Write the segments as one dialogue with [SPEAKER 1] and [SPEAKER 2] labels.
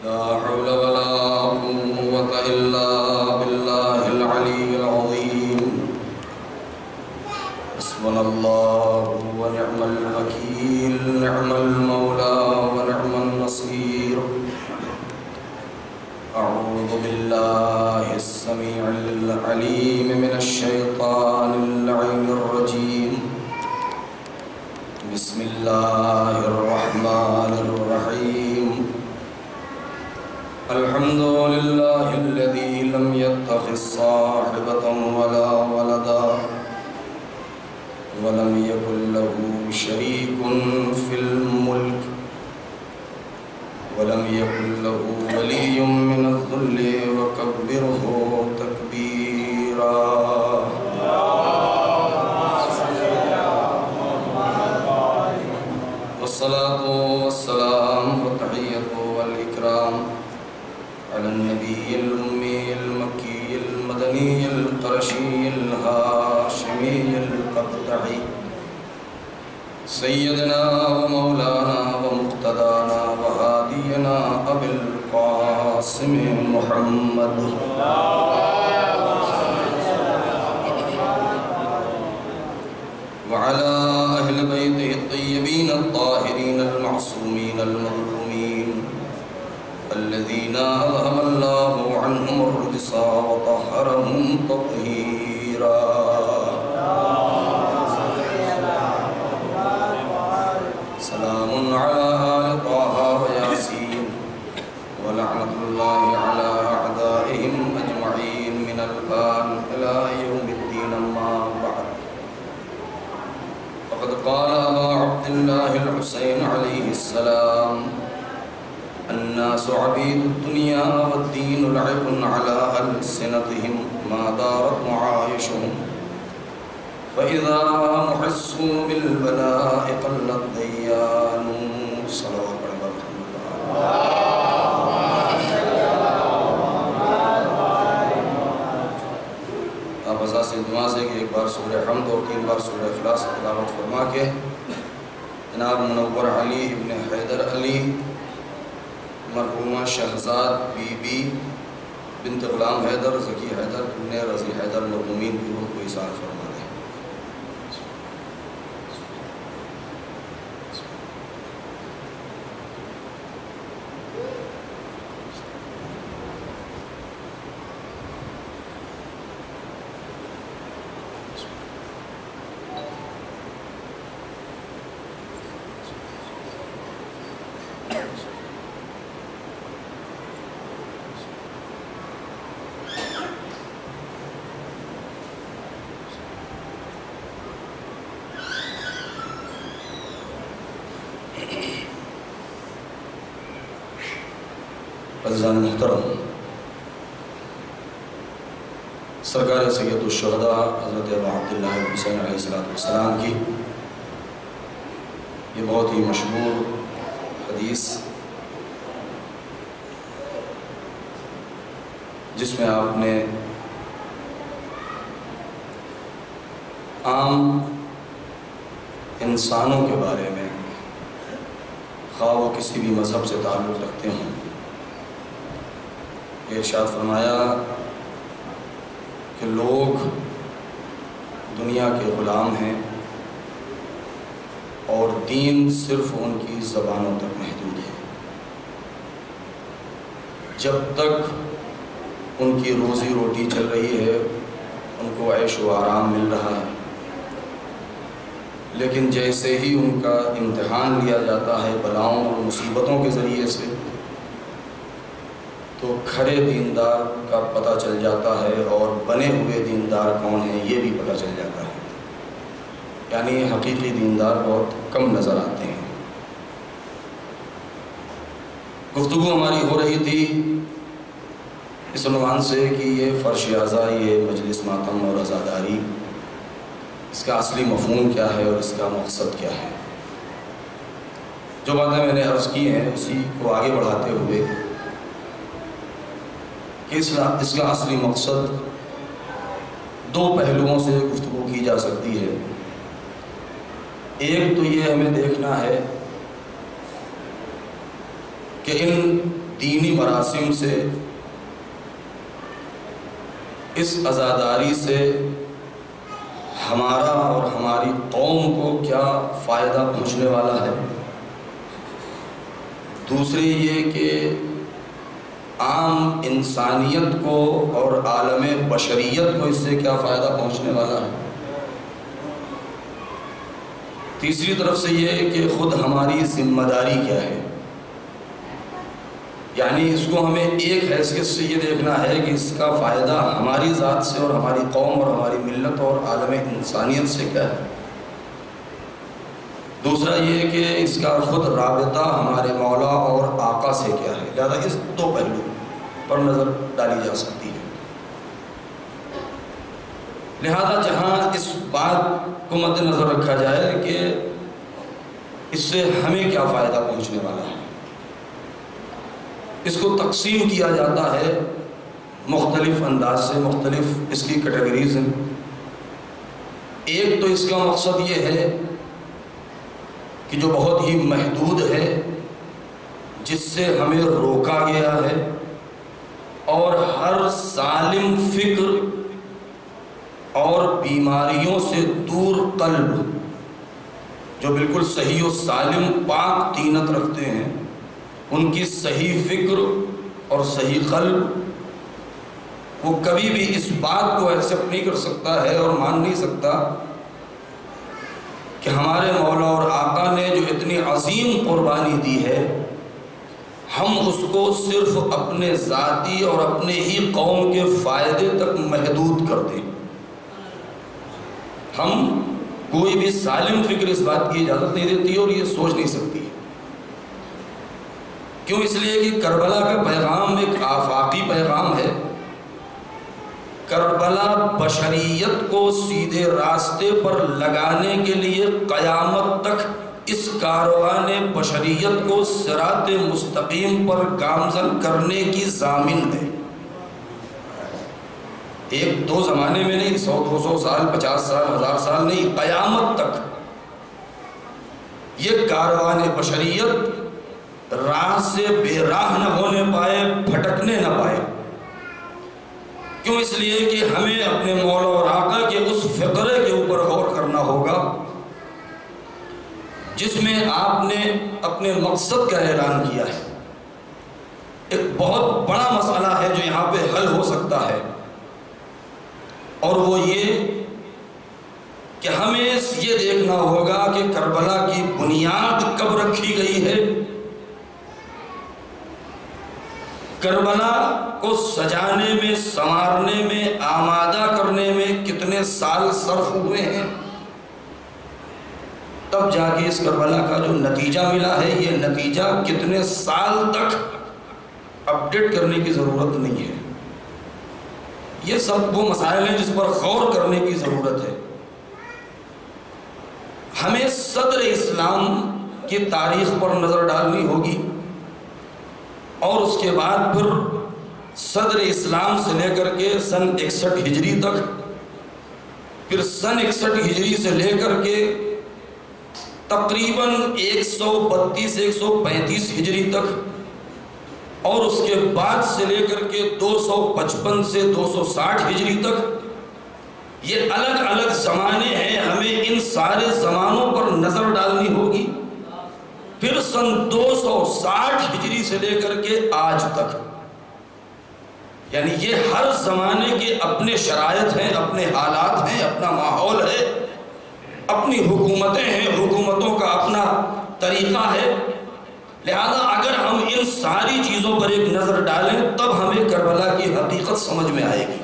[SPEAKER 1] لا حول ولا قوة إلا بالله العلي العظيم. حسبنا الله ونعم الوكيل، نعم المولى ونعم النصير. أعوذ بالله السميع العليم من الشيطان اللعين الرجيم. بسم الله الرحمن الرحيم. الحمد لله الذي لم يتخذ صاحبة ولا ولدا ولم يكن له شريك في الملك ولم يكن له ولي من الذل وكبره تكبيرا. والصلاة والسلام والتحية والإكرام على النبي الأمي المكي المدني القرشي الهاشمي القطعي سيدنا ومولانا ومقتدانا وهادينا أبي القاسم محمد وعلى أهل بيته الطيبين الطاهرين المعصومين المظلومين الذين أذهب الله عنهم الرجس وطهرهم تطهيرا. سلام على آل طه وياسين ولعنة الله على أعدائهم أجمعين من الآن إلى يوم الدين. أما بعد، فقد قال أبا عبد الله الحسين عليه السلام: الناس عبيد الدنيا والدين لعب على ألسنتهم ما دارت معايشهم، فإذا محسوا بالبلاء قل الديان. صلوات آپ ازا سے دعا سے کہ ایک بار سورہ حمد اور 3 بار سورہ اخلاص تلاوت فرما کے جناب منور علی ابن حیدر علی مرحومہ شہزاد بی بی بنت غلام حیدر ذکی حیدر ابن رضی حیدر مرحومین کی روح کو ایثار فرما دیں. عزیزان محترم، سرکار سید الشہداء حضرت ابا عبداللہ حسین علیہ السلام کی یہ بہت ہی مشہور حدیث، جس میں آپ نے عام انسانوں کے بارے میں، خواہ وہ کسی بھی مذہب سے تعلق رکھتے ہوں، یہ ارشاد فرمایا کہ لوگ دنیا کے غلام ہیں اور دین صرف ان کی زبانوں تک محدود ہے. جب تک ان کی روزی روٹی چل رہی ہے، ان کو عیش و آرام مل رہا ہے، لیکن جیسے ہی ان کا امتحان لیا جاتا ہے بلاؤں اور مصیبتوں کے ذریعے سے، تو کھڑے دیندار کا پتہ چل جاتا ہے اور بنے ہوئے دیندار کون ہیں یہ بھی پتہ چل جاتا ہے. یعنی حقیقی دیندار بہت کم نظر آتے ہیں. گفتگو ہماری ہو رہی تھی اس عنوان سے کہ یہ فرش اعضا، یہ مجلس ماتم اور عزاداری، اس کا اصلی مفہوم کیا ہے اور اس کا مقصد کیا ہے. جو باتیں میں نے عرض کی ہیں اسی کو آگے بڑھاتے ہوئے کہ اس کا اصلی مقصد 2 پہلوؤں سے گفتگو کی جا سکتی ہے. ایک تو یہ ہمیں دیکھنا ہے کہ ان دینی مراسم سے، اس عزاداری سے ہمارا اور ہماری قوم کو کیا فائدہ پہنچنے والا ہے؟ دوسری یہ کہ عام انسانیت کو اور عالم بشریت کو اس سے کیا فائدہ پہنچنے والا ہے؟ تیسری طرف سے یہ کہ خود ہماری ذمہ داری کیا ہے؟ یعنی اس کو ہمیں ایک حیثیت سے یہ دیکھنا ہے کہ اس کا فائدہ ہماری ذات سے اور ہماری قوم اور ہماری ملت اور عالم انسانیت سے کیا ہے۔ دوسرا یہ کہ اس کا خود رابطہ ہمارے مولا اور آقا سے کیا ہے۔ لہذا اس دو پہلو پر نظر ڈالی جا سکتی ہے۔ لہذا جہاں اس بات کو مد نظر رکھا جائے کہ اس سے ہمیں کیا فائدہ پہنچنے والا ہے، اس کو تقسیم کیا جاتا ہے مختلف انداز سے، مختلف اس کی کیٹیگریز ہیں۔ ایک تو اس کا مقصد یہ ہے کہ جو بہت ہی محدود ہے، جس سے ہمیں روکا گیا ہے، اور ہر ظالم فکر اور بیماریوں سے دور قلب، جو بالکل صحیح و سالم پاک طینت رکھتے ہیں، ان کی صحیح فکر اور صحیح قلب، وہ کبھی بھی اس بات کو ایکسپٹ نہیں کر سکتا ہے اور مان نہیں سکتا کہ ہمارے مولا اور آقا نے جو اتنی عظیم قربانی دی ہے، ہم اس کو صرف اپنے ذاتی اور اپنے ہی قوم کے فائدے تک محدود کر دیں۔ ہم کوئی بھی سالم فکر اس بات کی اجازت نہیں دیتی اور یہ سوچ نہیں سکتی۔ کیوں؟ اس لیے کہ کربلا کا پیغام ایک آفاقی پیغام ہے۔ کربلا بشریت کو سیدھے راستے پر لگانے کے لیے قیامت تک اس کاروان بشریت کو صراط مستقیم پر گامزن کرنے کی ضامن ہے۔ ایک دو زمانے میں نہیں، 100 200 سال، 50 سال، 1000 سال نہیں، قیامت تک یہ کاروان بشریت راہ سے بے راہ نہ ہونے پائے، بھٹکنے نہ پائے۔ کیوں؟ اس لیے کہ ہمیں اپنے مولا اور آقا کے اس فقرے کے اوپر غور کرنا ہوگا جس میں آپ نے اپنے مقصد کا اعلان کیا ہے۔ ایک بہت بڑا مسئلہ ہے جو یہاں پہ حل ہو سکتا ہے، اور وہ یہ کہ ہمیں یہ دیکھنا ہوگا کہ کربلا کی بنیاد کب رکھی گئی ہے، کربلا کو سجانے میں، سنوارنے میں، آمادہ کرنے میں کتنے سال صرف ہوئے ہیں، تب جا کے اس کربلا کا جو نتیجہ ملا ہے، یہ نتیجہ کتنے سال تک اپڈیٹ کرنے کی ضرورت نہیں ہے۔ یہ سب وہ مسائل ہیں جس پر غور کرنے کی ضرورت ہے۔ ہمیں صدر اسلام کی تاریخ پر نظر ڈالنی ہوگی، اور اس کے بعد پھر صدر اسلام سے لے کر کے سن 61 ہجری تک، پھر سن 61 ہجری سے لے کر کے تقریباً 132 135 ہجری تک، اور اس کے بعد سے لے کر کے 255 سے 260 ہجری تک، یہ الگ الگ زمانے ہیں۔ ہمیں ان سارے زمانوں پر نظر ڈالنی ہوگی۔ پھر سن 260 ہجری سے لے کر کے آج تک، یعنی یہ ہر زمانے کے اپنے شرائط ہیں، اپنے حالات ہیں، اپنا ماحول ہے، اپنی حکومتیں ہیں، حکومتوں کا اپنا طریقہ ہے۔ لہذا اگر ہم ان ساری چیزوں پر ایک نظر ڈالیں تب ہمیں کربلا کی حقیقت سمجھ میں آئے گی۔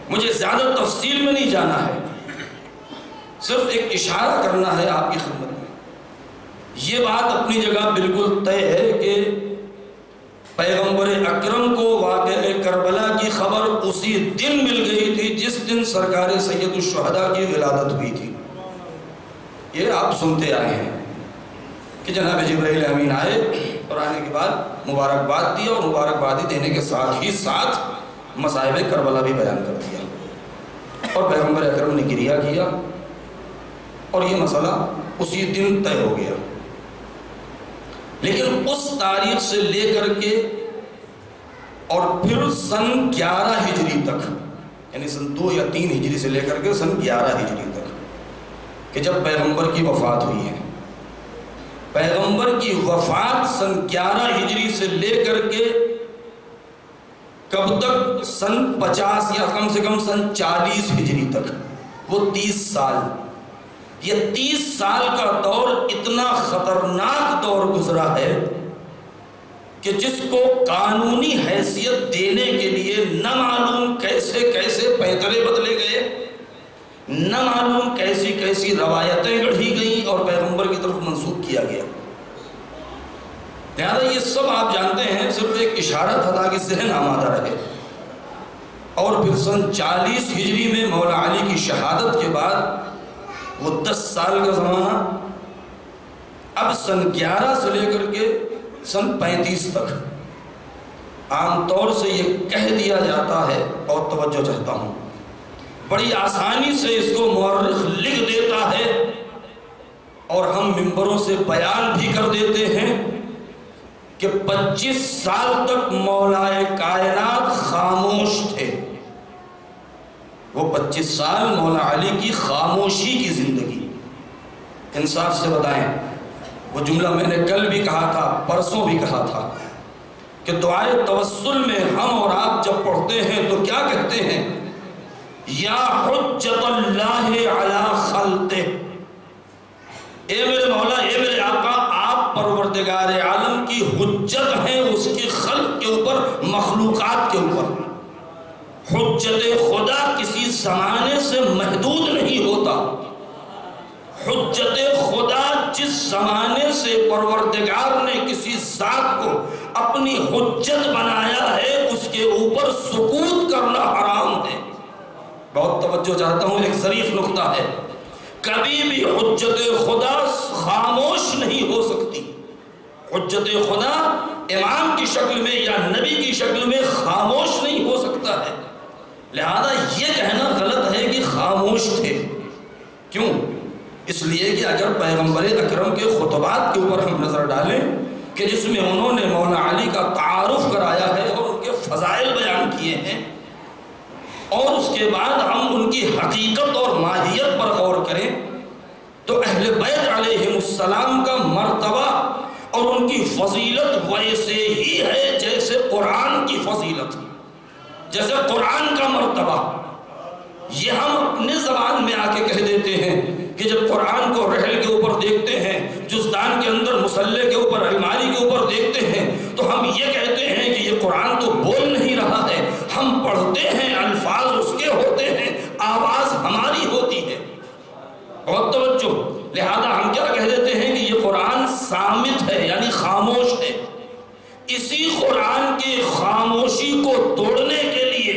[SPEAKER 1] مجھے زیادہ تفصیل میں نہیں جانا ہے، صرف ایک اشارہ کرنا ہے آپ کی خدمت میں۔ یہ بات اپنی جگہ بالکل طے ہے کہ پیغمبر اکرم کو واقعہ کربلا کی خبر اسی دن مل گئی تھی جس دن سرکار سید الشہداء کی ولادت ہوئی تھی۔ یہ آپ سنتے آئے ہیں کہ جناب جبرائیل امین آئے اور آنے کے بعد مبارکباد دیا، اور مبارکبادی دینے کے ساتھ ہی ساتھ مصائب کربلا بھی بیان کر دیا، اور پیغمبر اکرم نے گریہ کیا، اور یہ مسئلہ اسی دن طے ہو گیا۔ لیکن اس تاریخ سے لے کر کے اور پھر سن 11 ہجری تک، یعنی سن 2 یا 3 ہجری سے لے کر کے سن 11 ہجری تک، کہ جب پیغمبر کی وفات ہوئی ہے، پیغمبر کی وفات سن 11 ہجری سے لے کر کے کب تک؟ سن 50 یا کم سے کم سن 40 ہجری تک، وہ 30 سال۔ یہ 30 سال کا دور اتنا خطرناک دور گزرا ہے کہ جس کو قانونی حیثیت دینے کے لیے نہ معلوم کیسے کیسے پیترے بدلے گئے، نہ معلوم کیسی کیسی روایتیں گڑھی گئیں اور پیغمبر کی طرف منسوب کیا گیا۔ لہذا یہ سب آپ جانتے ہیں، صرف ایک اشارہ تھا تاکہ ذہن آمادہ رہے۔ اور پھر سن 40 ہجری میں مولا علی کی شہادت کے بعد وہ 10 سال کا زمانہ، اب سن 11 سے لے کر کے سن 35 تک عام طور سے یہ کہہ دیا جاتا ہے، اور توجہ چاہتا ہوں، بڑی آسانی سے اس کو مورخ لکھ دیتا ہے اور ہم ممبروں سے بیان بھی کر دیتے ہیں کہ 25 سال تک مولا کائنات خاموش تھے۔ وہ 25 سال مولا علی کی خاموشی کی زندگی۔ انصاف سے بتائیں، وہ جملہ میں نے کل بھی کہا تھا، پرسوں بھی کہا تھا، کہ دعائے توسل میں ہم اور آپ جب پڑھتے ہیں تو کیا کہتے ہیں؟ یا حجت اللہ علی خلقہ، اے میرے مولا، اے میرے آقا، آپ پروردگار عالم کی حجت ہیں اس کی خلق کے اوپر، مخلوقات کے اوپر۔ حجت خدا کسی زمانے سے محدود نہیں ہوتا۔ حجت خدا جس زمانے سے پروردگار نے کسی ذات کو اپنی حجت بنایا ہے، اس کے اوپر سکوت کرنا حرام ہے۔ بہت توجہ چاہتا ہوں، ایک ظریف نقطہ ہے، کبھی بھی حجت خدا خاموش نہیں ہو سکتی۔ حجت خدا امام کی شکل میں یا نبی کی شکل میں خاموش نہیں ہو سکتا ہے۔ لہذا یہ کہنا غلط ہے کہ خاموش تھے۔ کیوں؟ اس لیے کہ اگر پیغمبر اکرم کے خطبات کے اوپر ہم نظر ڈالیں کہ جس میں انہوں نے مولا علی کا تعارف کرایا ہے اور ان کے فضائل بیان کیے ہیں، اور اس کے بعد ہم ان کی حقیقت اور ماہیت پر غور کریں، تو اہل بیت علیہم السلام کا مرتبہ اور ان کی فضیلت ویسے ہی ہے جیسے قرآن کی فضیلت، جیسے قرآن کا مرتبہ۔ یہ ہم اپنے زبان میں آ کے کہہ دیتے ہیں کہ جب قرآن کو رحل کے اوپر دیکھتے ہیں، جزدان کے اندر مصلے کے اوپر، الماری کے اوپر دیکھتے ہیں، تو ہم یہ کہتے ہیں کہ یہ قرآن تو بول نہیں رہا ہے، ہم پڑھتے ہیں، الفاظ اس کے ہوتے ہیں، آواز ہماری ہوتی ہے۔ بہت توجہ۔ لہذا ہم کیا کہہ دیتے ہیں کہ یہ قرآن صامت ہے، یعنی خاموش ہے۔ اسی قرآن کے خاموشی کو توڑنے کے لیے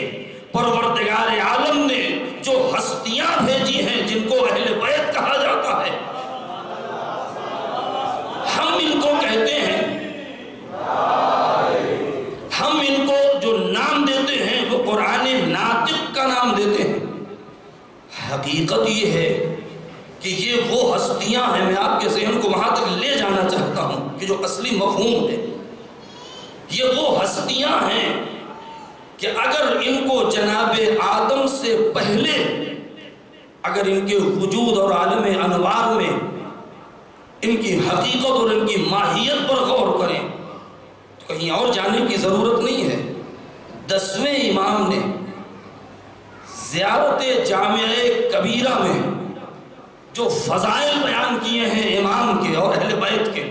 [SPEAKER 1] پروردگار عالم نے جو ہستیاں بھیجی ہیں، جن کو اہل بیت کہا جاتا ہے، ہم ان کو کہتے ہیں، ہم ان کو جو نام دیتے ہیں وہ قرآن ناطق کا نام دیتے ہیں۔ حقیقت یہ ہے کہ یہ وہ ہستیاں ہیں، میں آپ کے ذہن کو وہاں تک لے جانا چاہتا ہوں کہ جو اصلی مفہوم ہے، یہ وہ ہستیاں ہیں کہ اگر ان کو جناب آدم سے پہلے اگر ان کے وجود اور عالم انوار میں ان کی حقیقت اور ان کی ماہیت پر غور کریں تو کہیں اور جانے کی ضرورت نہیں ہے۔ 10ویں امام نے زیارت جامعہ کبیرہ میں جو فضائل بیان کیے ہیں امام کے اور اہل بیت کے،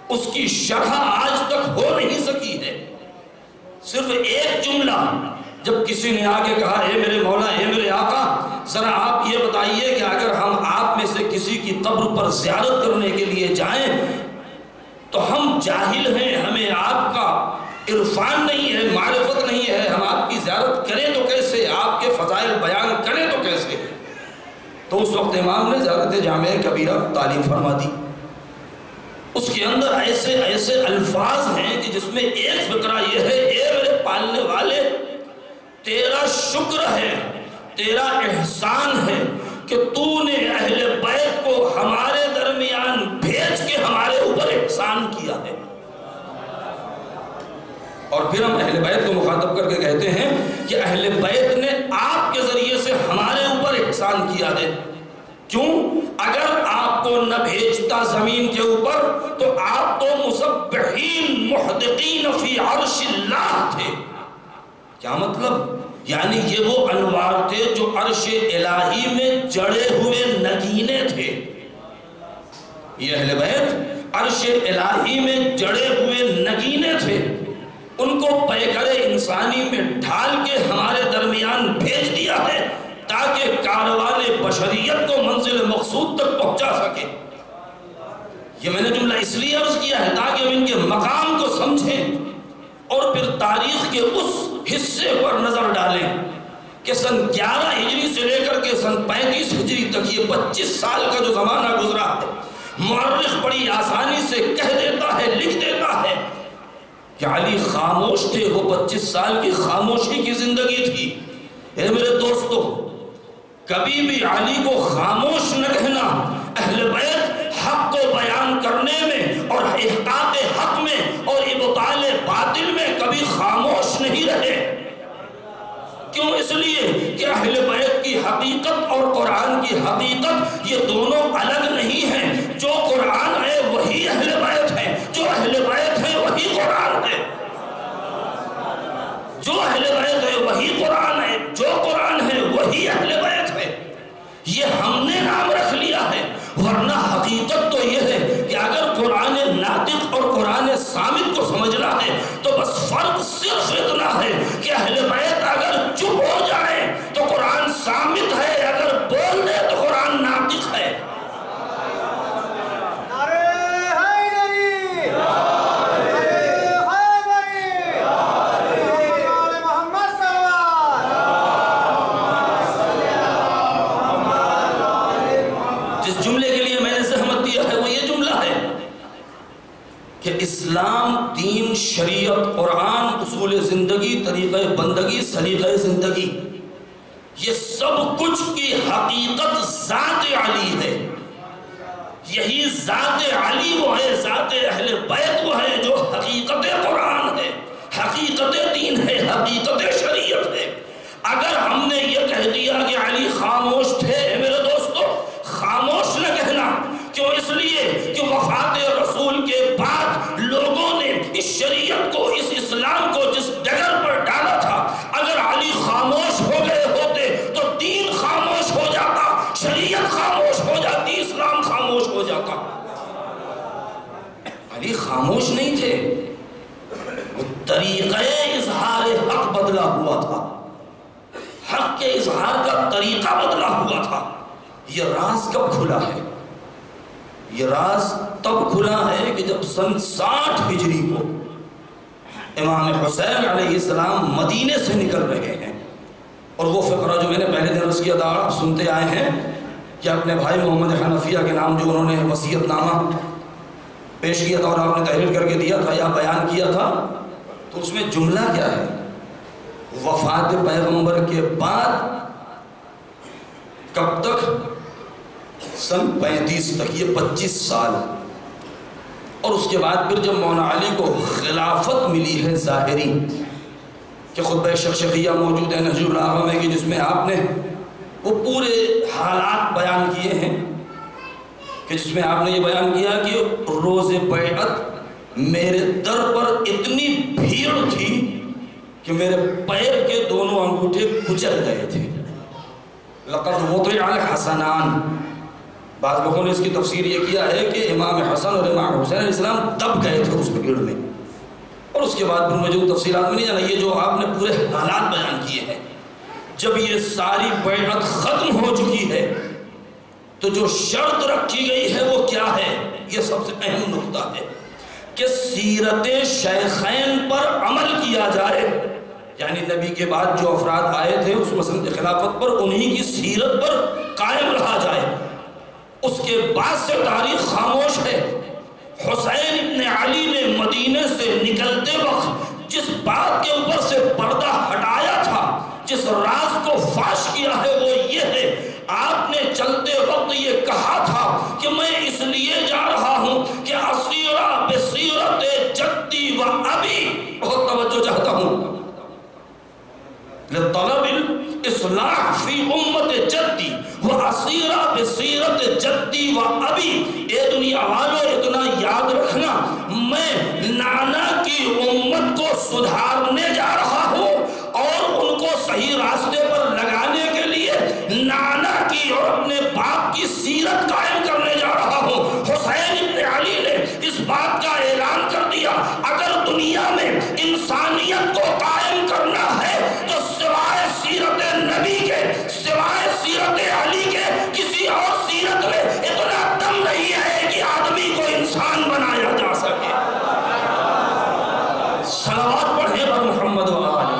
[SPEAKER 1] اس کی شرح آج تک ہو نہیں سکی ہے۔ صرف ایک جملہ جب کسی نے آگے کہا، اے میرے مولا، اے میرے آقا، ذرا آپ یہ بتائیے کہ اگر ہم آپ میں سے کسی کی قبر پر زیارت کرنے کے لیے جائیں تو ہم جاہل ہیں، ہمیں آپ کا عرفان نہیں ہے، معرفت نہیں ہے، ہم آپ کی زیارت کریں تو کیسے، آپ کے فضائل بیان کریں تو کیسے؟ تو اس وقت امام نے زیارت جامعہ کبیرہ تعلیم فرما دی۔ اس کے اندر ایسے ایسے الفاظ ہیں کہ جس میں ایک فقرہ یہ ہے، اے میرے پالنے والے، تیرا شکر ہے، تیرا احسان ہے، کہ تو نے اہل بیت کو ہمارے درمیان بھیج کے ہمارے اوپر احسان کیا ہے۔ اور پھر ہم اہل بیت کو مخاطب کر کے کہتے ہیں کہ اہل بیت نے آپ کے ذریعے سے ہمارے اوپر احسان کیا ہے۔ کیوں؟ اگر آپ کو نہ بھیجتا زمین کے اوپر تو آپ تو مسبحین محدقین فی عرش اللہ تھے۔ کیا مطلب؟ یعنی یہ وہ انوار تھے جو عرش الہی میں جڑے ہوئے نگینے تھے۔ یہ اہل بیت عرش الہی میں جڑے ہوئے نگینے تھے، ان کو پیکر انسانی میں ڈھال کے ہمارے درمیان بھیج دیا ہے تاکہ کاروان بشریت کو منزل مقصود تک پہنچا سکے۔ یہ میں نے جملہ اس لیے عرض کیا ہے تاکہ ہم ان کے مقام کو سمجھیں اور پھر تاریخ کے اس حصے پر نظر ڈالیں کہ سن 11 ہجری سے لے کر کے سن 35 ہجری تک یہ 25 سال کا جو زمانہ گزرا ہے، مورخ بڑی آسانی سے کہہ دیتا ہے، لکھ دیتا ہے کہ علی خاموش تھے۔ وہ 25 سال کی خاموشی کی زندگی تھی۔ اے میرے دوستو، کبھی بھی علی کو خاموش نہ کہنا۔ اہل بیت حق کو بیان کرنے میں اور احقاق حق میں اور ابطال باطل میں کبھی خاموش نہیں رہے۔ کیوں؟ اس لیے کہ اہل بیت کی حقیقت اور قرآن کی حقیقت یہ دونوں الگ نہیں ہیں۔ جو قرآن ہے وہی اہل بیت ہے، جو اہل بیت ہے وہی قرآن ہے، جو اہل بیت ہے وہی قرآن ہے، جو قرآن ہے وہی اہل بیت ہے۔ یہ ہم نے نام رکھ لیا ہے، ورنہ حقیقت تو یہ ہے کہ اگر قرآن ناطق اور قرآن صامت کو سمجھنا ہے تو بس فرق صرف اتنا ہے کہ اہل بیت اگر چپ ہو جائے تو قرآن صامت ہے، اگر بول دے تو قرآن ناطق ہے۔ جس جملے کے لیے میں نے زحمت دیا ہے وہ یہ جملہ ہے کہ اسلام، دین، شریعت، قرآن، اصول زندگی، طریقہ بندگی، سلیقہ زندگی، یہ سب کچھ کی حقیقت ذات علی ہے۔ یہی ذات علی وہ ہے، ذات اہل بیت وہ ہے جو حقیقت قرآن ہے، حقیقت دین ہے، حقیقت شریعت ہے۔ اگر ہم نے یہ کہہ دیا کہ علی خاموش تھے، میرے دوستو، خاموش نہ کہنا۔ کیوں؟ اس لیے کہ وفات رسول کے بعد لوگوں نے اس شریعت کو، اس اسلام کو جس ڈگر پر ڈالا تھا، اگر علی خاموش ہو گئے ہوتے تو دین خاموش ہو جاتا، شریعت خاموش ہو جاتی، اسلام خاموش ہو جاتا۔ علی خاموش نہیں تھے، وہ طریقہ اظہار حق بدلا ہوا تھا، حق کے اظہار کا طریقہ بدلا ہوا تھا۔ یہ راز کب کھلا ہے؟ یہ راز تب کھلا ہے کہ جب سن 60 ہجری کو امام حسین علیہ السلام مدینے سے نکل رہے ہیں، اور وہ فقرہ جو میں نے پہلے دن عرض کیا تھا آپ سنتے آئے ہیں کہ اپنے بھائی محمد حنفیہ کے نام جو انہوں نے وصیت نامہ پیش کیا تھا اور آپ نے تحریر کر کے دیا تھا یا بیان کیا تھا، تو اس میں جملہ کیا ہے؟ وفات پیغمبر کے بعد کب تک؟ سن 35 تک، یہ 25 سال۔ اور اس کے بعد پھر جب مولانا علی کو خلافت ملی ہے ظاہری، کہ خطبہ شخشقیہ موجود ہے نہج البلاغہ میں، کہ جس میں آپ نے وہ پورے حالات بیان کیے ہیں، کہ جس میں آپ نے یہ بیان کیا کہ روز بیعت میرے در پر اتنی بھیڑ تھی کہ میرے پیر کے دونوں انگوٹھے کچل گئے تھے۔ لقد وطع الحسنان، بعض لوگوں نے اس کی تفسیر یہ کیا ہے کہ امام حسن اور امام حسین علیہ السلام دب گئے تھے اس بھیڑ میں، اور اس کے بعد پھر مجھے تفصیلات میں نہیں جانا، یہ جو آپ نے پورے حالات بیان کیے ہیں۔ جب یہ ساری بیعت ختم ہو چکی ہے تو جو شرط رکھی گئی ہے وہ کیا ہے؟ یہ سب سے اہم نقطہ ہے کہ سیرت شیخین پر عمل کیا جائے، یعنی نبی کے بعد جو افراد آئے تھے اس مسلم خلافت پر، انہی کی سیرت پر قائم رہا جائے۔ اس کے بعد سے تاریخ خاموش ہے۔ حسین ابن علی نے مدینے سے نکلتے وقت جس بات کے اوپر سے پردہ ہٹایا تھا، جس راز کو فاش کیا ہے وہ یہ ہے، آپ نے کہا تھا کہ میں اس لیے جا رہا ہوں کہ اسیرہ بسیرت جدی و ابی، بہت توجہ چاہتا ہوں، لطلب الاصلاح فی امت جدی و اسیرہ بسیرت جدی و ابی۔ اے دنیا والوں اتنا یاد رکھنا، میں نانا کی امت کو سدھارنے جا رہا ہوں اور ان کو صحیح راستے پر لگانے کے لیے نانا کی اور اپنے باپ کی سیرت قائم کرنے جا رہا ہوں۔ حسین ابن علی نے اس بات کا اعلان کر دیا، اگر دنیا میں انسانیت کو قائم کرنا ہے تو سوائے سیرت نبی کے، سوائے سیرت علی کے کسی اور سیرت میں اتنا دم نہیں ہے کہ آدمی کو انسان بنایا جا سکے۔ صلوات پڑھیں بر محمد و آلہ۔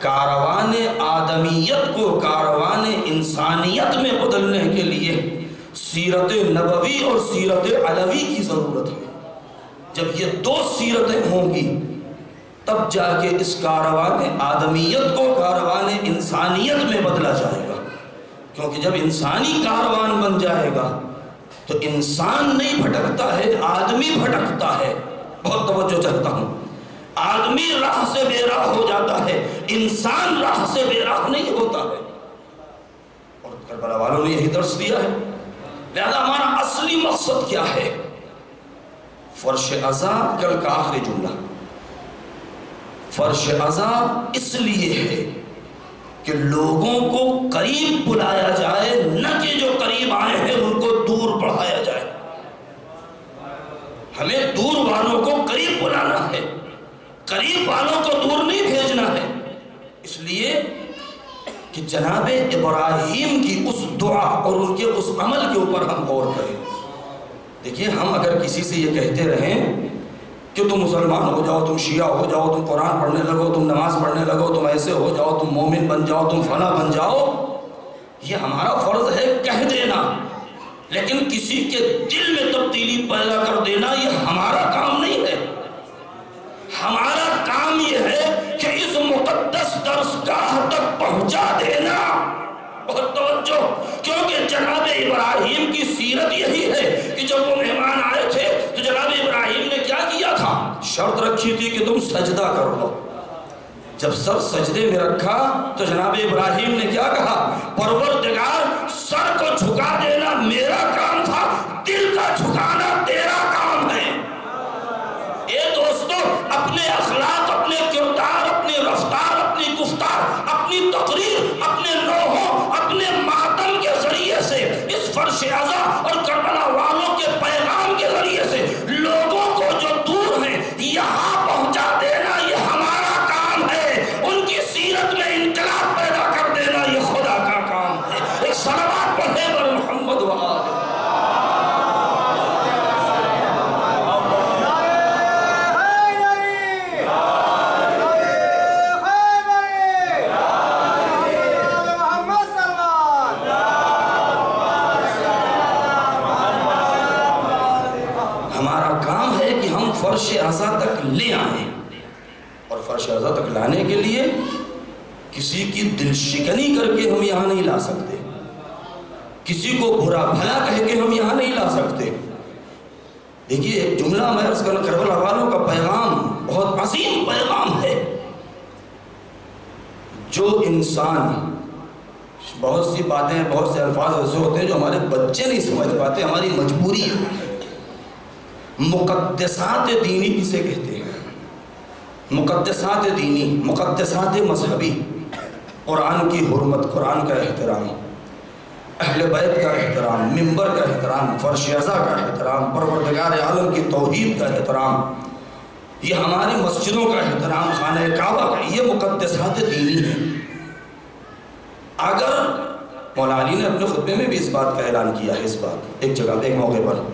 [SPEAKER 1] کاروان آدمیت کو کاروان انسانیت میں بدلنے کے لیے سیرت نبوی اور سیرت علوی کی ضرورت ہے۔ جب یہ دو سیرتیں ہوں گی تب جا کے اس کاروان آدمیت کو کاروان انسانیت میں بدلا جائے گا، کیونکہ جب انسانی کاروان بن جائے گا تو انسان نہیں بھٹکتا ہے، آدمی بھٹکتا ہے۔ بہت توجہ چاہتا ہوں، آدمی راہ سے بے راہ ہو جاتا ہے، انسان راہ سے بے راہ نہیں ہوتا ہے، اور کربلا والوں نے یہی درس دیا ہے۔ لہذا ہمارا اصلی مقصد کیا ہے؟ فرش عزا کل کا آخری جملہ، فرش عزا اس لیے ہے کہ لوگوں کو قریب بلایا جائے، نہ کہ جو قریب آئے ہیں ان کو دور بڑھایا جائے۔ ہمیں دور والوں کو قریب بلانا ہے، قریب والوں کو دور نہیں بھیجنا ہے۔ اس لیے کہ جناب ابراہیم کی اس دعا اور ان کے اس عمل کے اوپر ہم غور کریں۔ دیکھیے، ہم اگر کسی سے یہ کہتے رہیں کہ تم مسلمان ہو جاؤ، تم شیعہ ہو جاؤ، تم قرآن پڑھنے لگو، تم نماز پڑھنے لگو، تم ایسے ہو جاؤ، تم مومن بن جاؤ، تم فلاں بن جاؤ، یہ ہمارا فرض ہے کہہ دینا، لیکن کسی کے دل میں تبدیلی پیدا کر دینا یہ ہمارا کام نہیں ہے۔ ہمارا کام یہ ہے کہ اس مقدس درسگاہ تک پہنچا دینا۔ بہت توجہ، کیونکہ جناب ابراہیم کی سیرت یہی ہے کہ جب وہ مہمان آئے تھے تو جناب ابراہیم نے کیا کیا تھا؟ شرط رکھی تھی کہ تم سجدہ کر لو۔ جب سر سجدے میں رکھا تو جناب ابراہیم نے کیا کہا؟ پروردگار، سر کو جھکا دینا میرا کام تھا، دل کا جھکانا تیرا کام ہے۔ اے دوستو، اپنے اخلاق، اپنے کردار، اپنی رفتار، اپنی گفتار، اپنی تقریر، اپنے لوحوں، اپنے ماتم کے ذریعے سے، اس فرش عزا اور کربلا والوں کے پیغام کے ذریعے سے لوگوں کو جو دور ہیں یہاں پہنچا دینا یہ ہمارا کام ہے۔ ان کی سیرت میں انقلاب پیدا کر دینا یہ خدا کا کام ہے۔ ایک صلوات پڑھے بر محمد و آلہ۔ فرش عزا تک لے آئیں، اور فرش عزا تک لانے کے لیے کسی کی دل شکنی کر کے ہم یہاں نہیں لا سکتے، کسی کو برا بھلا کہہ کے ہم یہاں نہیں لا سکتے۔ دیکھیے، ایک جملہ میں عرض کرنا، کربلا والوں کا پیغام بہت عظیم پیغام ہے۔ جو انسان، بہت سی باتیں، بہت سے الفاظ ایسے ہوتے ہیں جو ہمارے بچے نہیں سمجھ پاتے، ہماری مجبوری ہے۔ مقدسات دینی کسے کہتے ہیں؟ مقدسات دینی، مقدسات مذہبی، قرآن کی حرمت، قرآن کا احترام، اہل بیت کا احترام، منبر کا احترام، فرش عزا کا احترام، پروردگار عالم کی توحید کا احترام، یہ ہماری مسجدوں کا احترام، خانہ کعبہ کا، یہ مقدسات دینی ہیں۔ اگر مولا علی نے اپنے خطبے میں بھی اس بات کا اعلان کیا ہے، اس بات ایک جگہ ایک موقع پر،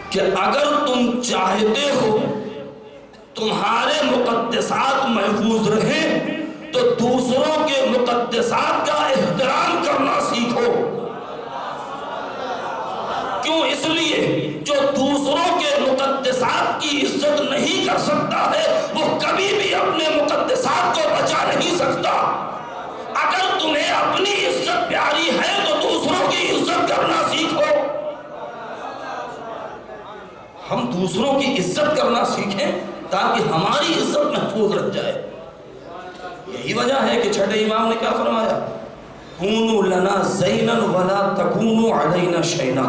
[SPEAKER 1] کہ اگر تم چاہتے ہو تمہارے مقدسات محفوظ رہیں تو دوسروں کے مقدسات کا احترام کرنا سیکھو۔ کیوں؟ اس لیے جو دوسروں کے مقدسات کی عزت نہیں کر سکتا ہے وہ کبھی بھی اپنے مقدسات ہم دوسروں کی عزت کرنا سیکھیں تاکہ ہماری عزت محفوظ رہ جائے۔ یہی وجہ ہے کہ چھٹے امام نے کیا فرمایا؟ کونوا لنا زینا ولا تکونوا علینا شینا۔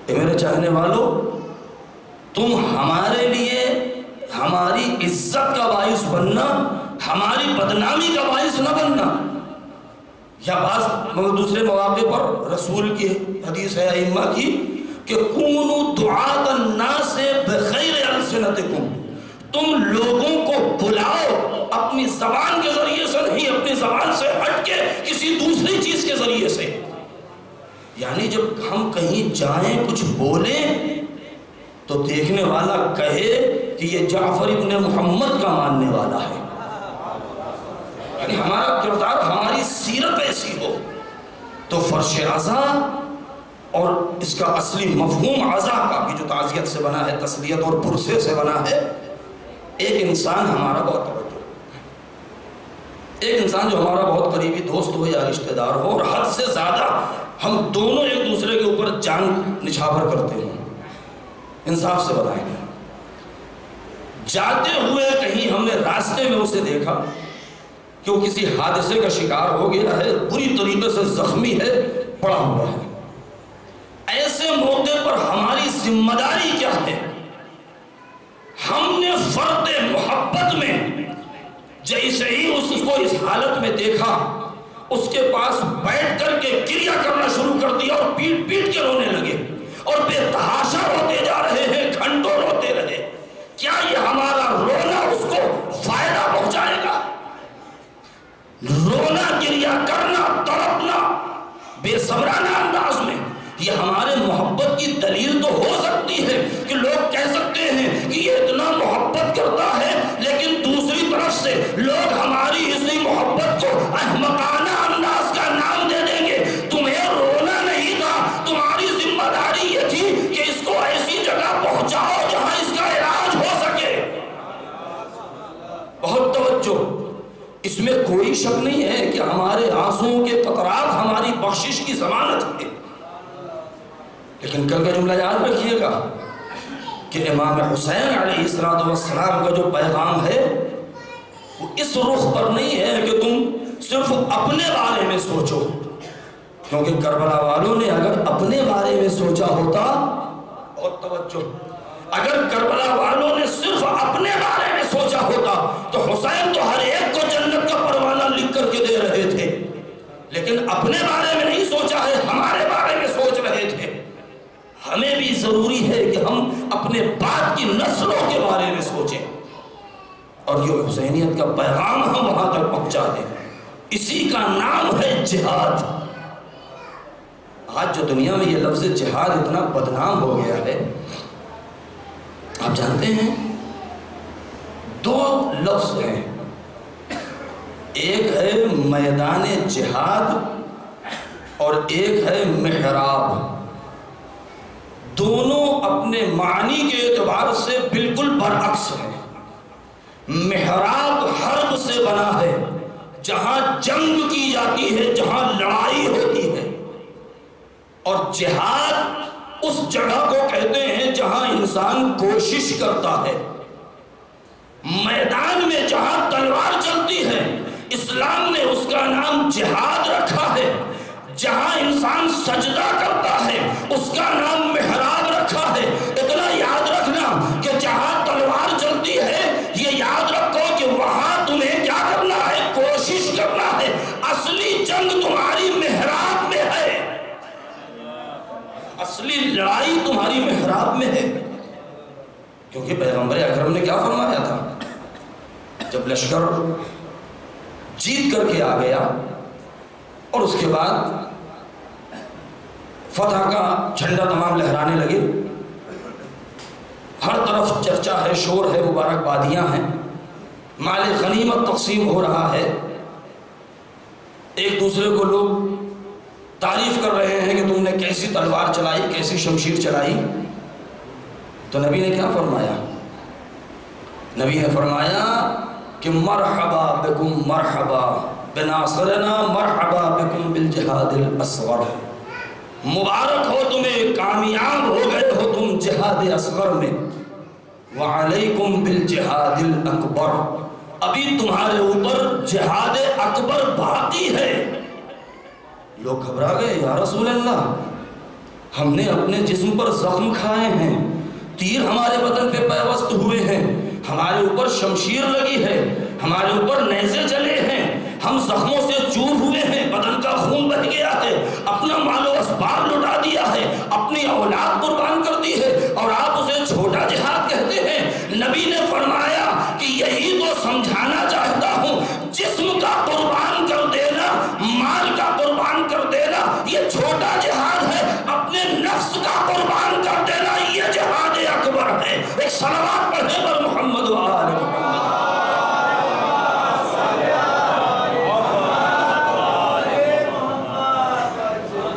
[SPEAKER 1] اے میرے چاہنے والو، تم ہمارے لیے ہماری عزت کا باعث بننا، ہماری بدنامی کا باعث نہ بننا۔ یا بعض دوسرے مواقع پر رسول کی حدیث ہے ائمہ کی کہ کونوا دعاۃ الناس بخیر السنتکم، تم لوگوں کو بلاؤ اپنی زبان کے ذریعے سے نہیں، اپنی زبان سے ہٹ کے کسی دوسری چیز کے ذریعے سے۔ یعنی جب ہم کہیں جائیں کچھ بولیں تو دیکھنے والا کہے کہ یہ جعفر ابن محمد کا ماننے والا ہے، یعنی ہمارا کردار، ہماری سیرت ایسی ہو۔ تو فرش عزا اور اس کا اصلی مفہوم عزا کا کہ جو تعزیت سے بنا ہے، تسلیت اور پرسے سے بنا ہے، ایک انسان ہمارا بہت توجہ، ایک انسان جو ہمارا بہت قریبی دوست ہو یا رشتہ دار ہو اور حد سے زیادہ ہم دونوں ایک دوسرے کے اوپر جان نچھاور کرتے ہوں، انصاف سے بتائیں۔ جاتے ہوئے کہیں ہم نے راستے میں اسے دیکھا کہ وہ کسی حادثے کا شکار ہو گیا ہے، بری طریقے سے زخمی ہے، پڑا ہوا ہے۔ ایسے موقع پر ہماری ذمہ داری کیا ہے؟ ہم نے فرد محبت میں جیسے ہی اس کو اس حالت میں دیکھا، اس کے پاس بیٹھ کر کے گریہ کرنا شروع کر دیا اور پیٹ پیٹ کے رونے لگے اور بے تحاشا روتے جا رہے ہیں، گھنٹوں روتے رہے۔ کیا یہ ہمارا رونا اس کو فائدہ پہنچائے گا؟ رونا، گریہ کرنا، تڑپنا بے صبرانہ انداز میں یہ ہمارے محبت کی دلیل تو ہو سکتی ہے کہ لوگ کہہ سکتے ہیں کہ یہ اتنا محبت کرتا ہے، لیکن دوسری طرف سے لوگ ہماری اسی محبت کو احمقانہ انداز کا نام دے دیں گے۔ تمہیں رونا نہیں تھا، تمہاری ذمہ داری یہ تھی کہ اس کو ایسی جگہ پہنچاؤ جہاں اس کا علاج ہو سکے۔ بہت توجہ، اس میں کوئی شک نہیں ہے کہ ہمارے آنسوؤں کے قطرات ہماری بخشش کی ضمانت ہے، لیکن کل کا جملہ یاد رکھیے گا کہ امام حسین علیہ السلام کا جو پیغام ہے وہ اس رخ پر نہیں ہے کہ تم صرف اپنے بارے میں سوچو، کیونکہ کربلا والوں نے اگر اپنے بارے میں سوچا ہوتا، بہت توجہ، اگر کربلا والوں نے صرف اپنے بارے میں سوچا ہوتا تو حسین تو ہر ایک کو جنت کا پروانہ لکھ کر کے دے رہے تھے، لیکن اپنے بارے میں نہیں سوچا ہے، ہمارے بارے میں سوچ رہے تھے۔ ہمیں بھی ضروری ہے کہ ہم اپنے بعد کی نسلوں کے بارے میں سوچیں اور یہ حسینیت کا پیغام ہم وہاں تک پہنچا دیں۔ اسی کا نام ہے جہاد۔ آج جو دنیا میں یہ لفظ جہاد اتنا بدنام ہو گیا ہے، آپ جانتے ہیں دو لفظ ہیں، ایک ہے میدان جہاد اور ایک ہے محراب۔ دونوں اپنے معنی کے اعتبار سے بالکل برعکس ہیں۔ محراب حرب سے بنا ہے، جہاں جنگ کی جاتی ہے، جہاں لڑائی ہوتی ہے، اور جہاد اس جگہ کو کہتے ہیں جہاں انسان کوشش کرتا ہے۔ میدان میں جہاں تلوار چلتی ہے، اسلام نے اس کا نام جہاد رکھا ہے۔ جہاں انسان سجدہ کرتا ہے اس کا نام محراب رکھا ہے۔ اتنا یاد رکھنا کہ جہاں تلوار چلتی ہے، یہ یاد رکھو کہ وہاں تمہیں کیا کرنا ہے؟ کوشش کرنا ہے۔ اصلی جنگ تمہاری محراب میں ہے، اصلی لڑائی تمہاری محراب میں ہے، کیونکہ پیغمبر اکرم نے کیا فرمایا تھا؟ جب لشکر جیت کر کے آ گیا اور اس کے بعد فتح کا جھنڈا تمام لہرانے لگے، ہر طرف چرچا ہے، شور ہے، مبارکبادیاں ہیں، مال غنیمت تقسیم ہو رہا ہے، ایک دوسرے کو لوگ تعریف کر رہے ہیں کہ تم نے کیسی تلوار چلائی، کیسی شمشیر چلائی۔ تو نبی نے کیا فرمایا؟ نبی نے فرمایا کہ مرحبا بکم مرحبا بناصرنا، مرحبا بکم بالجہاد الاصغر۔ مبارک ہو تمہیں، کامیاب ہو گئے ہو تم جہاد اصغر میں، وعلیکم بالجہاد الاکبر، ابھی تمہارے اوپر جہاد اکبر باقی ہے۔ لوگ گھبرا گئے، یا رسول اللہ ہم نے اپنے جسم پر زخم کھائے ہیں، تیر ہمارے بدن پہ پیوست ہوئے ہیں، ہمارے اوپر شمشیر لگی ہے، ہمارے اوپر نیزے چلے ہیں، ہم زخموں سے چور ہوئے ہیں، بدن کا خون بہہ گیا ہے، اپنا مال و اسباب لٹا دیا ہے، اپنی اولاد قربان کر دی ہے، اور آپ اسے چھوٹا جہاد کہتے ہیں۔ نبی نے فرمایا کہ یہی تو سمجھانا چاہتا ہوں، جسم کا قربان کر دینا، مال کا قربان کر دینا یہ چھوٹا جہاد ہے، اپنے نفس کا قربان کر دینا یہ جہاد اکبر ہے۔ ایک صلوات پڑھیں پر محمد و آل محمد۔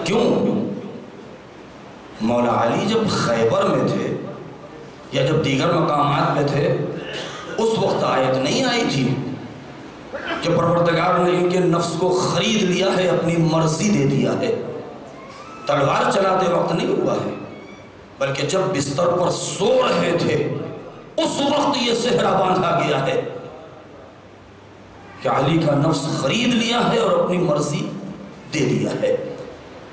[SPEAKER 1] کیوں؟ مولا علی جب خیبر میں تھے یا جب دیگر مقامات میں تھے اس وقت آیت نہیں آئی تھی کہ پروردگار نے ان کے نفس کو خرید لیا ہے، اپنی مرضی دے دیا ہے۔ تلوار چلاتے وقت نہیں ہوا ہے، بلکہ جب بستر پر سو رہے تھے اس وقت یہ صحرا باندھا گیا ہے کہ علی کا نفس خرید لیا ہے اور اپنی مرضی دے دیا ہے۔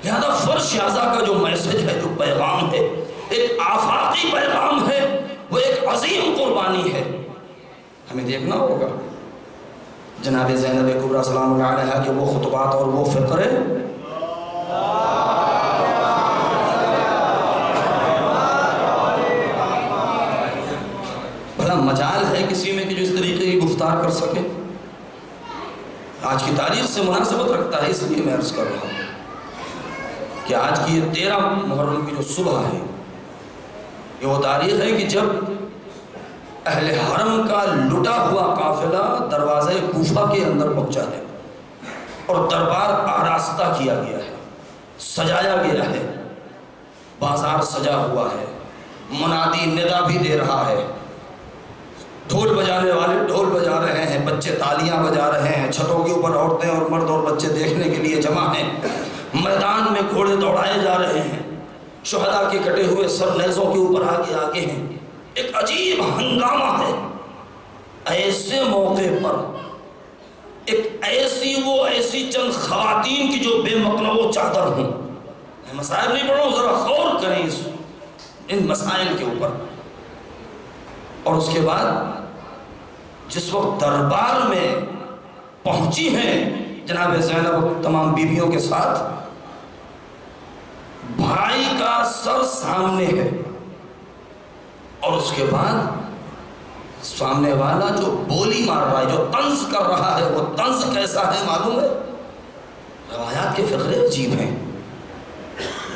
[SPEAKER 1] لہذا فرش شہزا کا جو میسج ہے، جو پیغام ہے، ایک آفاقی پیغام ہے، وہ ایک عظیم قربانی ہے۔ ہمیں دیکھنا ہوگا جناب زینب کبریٰ سلام اللہ علیہا کے وہ خطبات اور وہ فقرے، بھلا مجال ہے کسی میں کہ جو اس طریقے کی گفتار کر سکے؟ آج کی تاریخ سے مناسبت رکھتا ہے، اس لیے میں عرض کر رہا ہوں کہ آج کی یہ 13 محرم کی جو صبح ہے، یہ وہ تاریخ ہے کہ جب اہل حرم کا لٹا ہوا قافلہ دروازے کوفہ کے اندر پہنچا ہے اور دربار آراستہ کیا گیا ہے، سجایا گیا ہے، بازار سجا ہوا ہے، منادی ندا بھی دے رہا ہے، ڈھول بجانے والے ڈھول بجا رہے ہیں، بچے تالیاں بجا رہے ہیں، چھتوں کے اوپر عورتیں اور مرد اور بچے دیکھنے کے لیے جمع ہیں، میدان میں گھوڑے دوڑائے جا رہے ہیں، شہداء کے کٹے ہوئے سر نیزوں کے اوپر آگے آگے ہیں، ایک عجیب ہنگامہ ہے۔ ایسے موقع پر ایک ایسی چند خواتین کی جو بے مقلب و چادر ہوں، میں مسائل نہیں پڑھ رہا ہوں، ذرا غور کریں ان مسائل کے اوپر۔ اور اس کے بعد جس وقت دربار میں پہنچی ہیں جناب زینب تمام بیویوں کے ساتھ، بھائی کا سر سامنے ہے، اور اس کے بعد سامنے والا جو بولی مار رہا ہے، جو طنز کر رہا ہے، وہ طنز کیسا ہے معلوم ہے؟ روایات کے فقرے عجیب ہیں۔